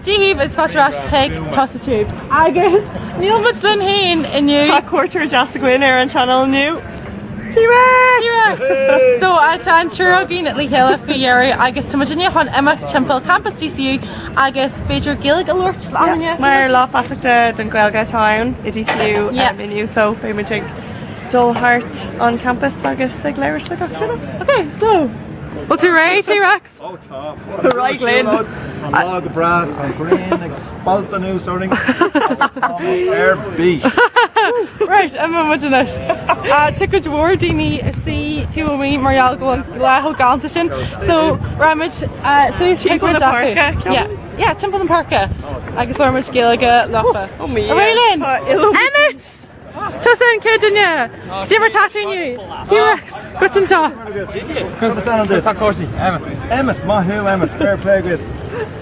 Díomh is fatarás heag Tusa tube. Agus, níl much linn hain inniu. Tá cuairtear Jasta Gwyn ar an channel new. T Rex! So tá an siúr bhín at Gaeilge faoi agus tá muidir chun imach timpeall campas DCU agus beidir Gaeilge a lúirt leanne. Mar lá fasachta den Gaeilge town i DCU inniu, so be muidig dheireadh on campus agus ag léir le gachtainna. Okay, so well, T Rex. Oh, top. Right, léinn. An log brat, an green, ag spalta new sorting. Air beach. Right, Emma much Tucad war daoine sí tú mí marall go leth gananta sin. So ramid Timpeall na parka. Yeah, timpeall na parka. Agus ramid Gaeilge lofa. Oh me. Léinn. Emmett! Tusa an kid in you. Did you ever tattoo you? T Rex. Good in shot. Did you? Who's the son of this? Emmett, Mahu Emmett, fair play with.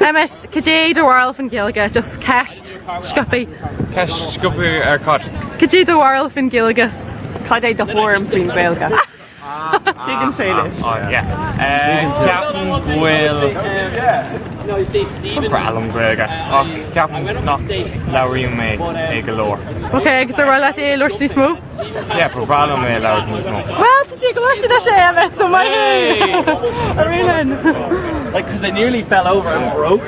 Emmett, could you do whirl from Gaeilge? Just cast scuppy. Cast scuppy ar cod. Could you do whirl from Gaeilge? Cad é do fórm faoin Gaeilge. Tuigeann sé leis. Oh, yeah. Captain Bhuail. For Alan Gaeilge. Captain nach labhairt me ag a lór. Okay, agus ar bhfuil leis é lúirtí smó? Yeah, for Alan me labhairt me smó. Well, did you go lúirtí leis é Emmett, so my Léinn. Like, because they nearly fell over and broke.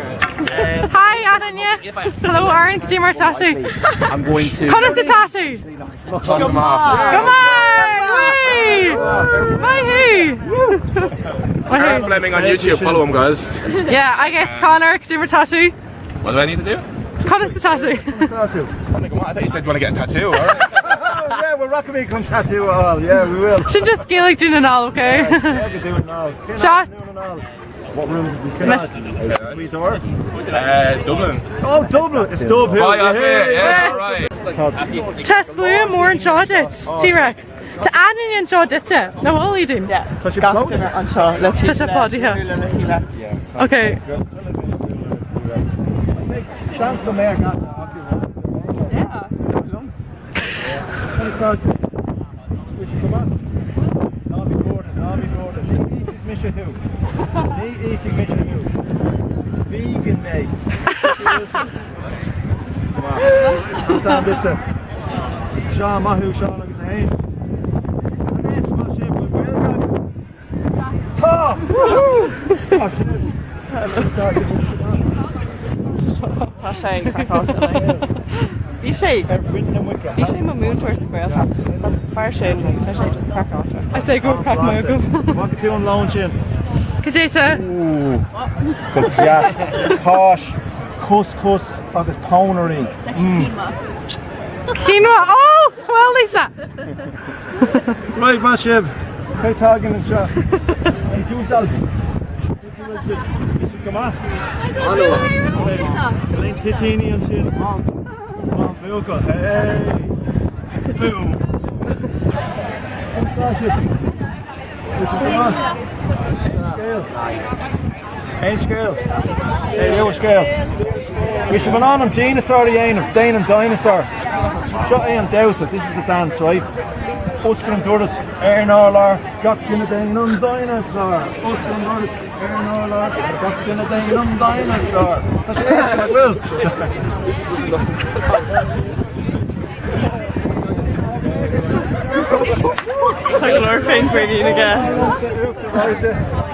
Hi, Ananya. Hello, Aaron. Could you wear a tattoo? I'm going to. Cut us a tattoo. Come on. Come on. Hey. My who? Fleming on YouTube. Follow him, guys. Yeah, I guess Connor. Could you wear a tattoo? What do I need to do? Cut us a tattoo. Tattoo. I thought you said you want to get a tattoo. All right. Yeah, we're rocking me come tattoo all. Yeah, we will. Should just Gaeilge doing it all, okay? Yeah, we can do it now. Shot. What room did we cannot? We door? Dublin. Oh, Dublin. It's Dublin. Oh, yeah, all right. Tesla more and shot it. T Rex. To Ananya and shot it. No, all you do. Yeah. Touch your Gachtainna an seo le Touch your body here. T Rex. Okay. Chance the mayor got Yeah, so long. Come on. Now be boarded. Easy mission who? Easy mission who? Vegan mate. Come on. Sound it. Sean Mahu, Sean agus a hain. And then smash it with Gaeilge. Top! Tá sé crackáte. Bhí sé má múntóir squail fear sé tá sé just crackáte. I'd say go crack my go. What can you on lounge in? Could you say? Ooh, good yes. Posh, couscous, agus pownery. Quinoa. Oh, well, Lisa. Right, Mashiv. Hey, talking and shot. Hey, do yourself. Come on. Léinn titini and shit. Come on, Bhuail. Hey. Boom. Come on. Scale. Scale. Scale. We should be on dinosaur Dane and dinosaur. Shut in Tusa. This is the dance, right? Oscar and Doris, Ernolar, got in a Dane and dinosaur. Oscar and Doris, Ernolar, got in a Dane and dinosaur. That's it, I will. Tá go féin faoí aige.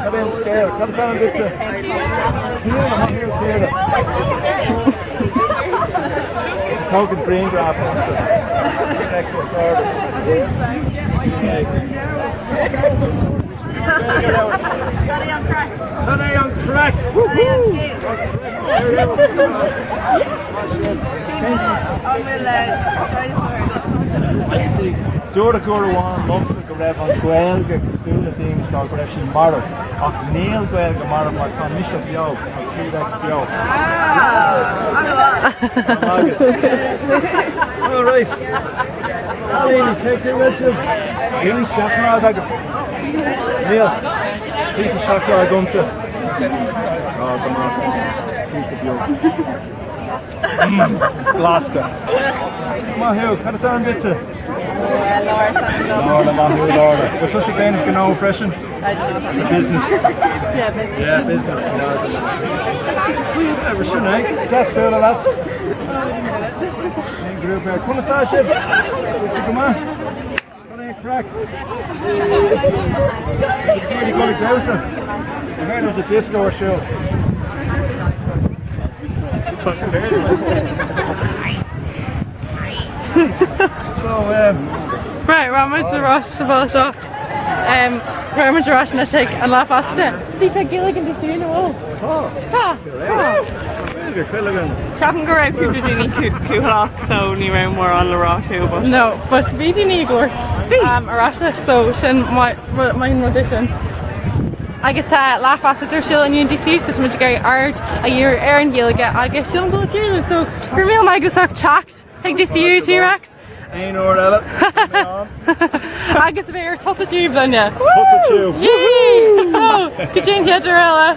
Come in scale. Come down and get you. Here, I'm not here to hear it. Token brain graft. Next one, service. Got on crack. Dúra Gurwan, lumps go raibh an Gaeilge cosúla daoine tá go raibh sin marad ach níl Gaeilge marad mar tá mise beo tá T Rex beo. All right. Léinn, take your mission. Really shocked ag Neil, piece of shock gumsa. Oh, come on. Piece of beo. Blaster. Mahu, cad is an bitsa? Lorna, Mahu, Lorna. But just again, if you know, freshen. Business. Yeah, business. Yeah, business. Yeah, we're sure, eh? Just cool, lads. Group here. Come on, Starship. Come on. Come on, crack. Really good at Tusa. I heard there was a disco show. So, Right, we're muid rush to ball shop. We're muid rush na take an lá fasta. Sí tá Gaeilge an disú na bhfuil. Tá. you're quilligan. Ceapan go raibh cúpla daoine cúthach so ní raibh mór an le rá cúbas. No, but bhí daoine gúirt arásna so sin main audition. Agus tá lá fasta tar síl an UNDC so muid gur ard a dhear ar an Gaeilge agus síl an go dúna so gur míl agus ach teacht ag DCU T Rex. Ein oor Ella. Agus bhé ar tosa tíobh dunne. Tusa tube. Yee! So, go dtíon headar eile.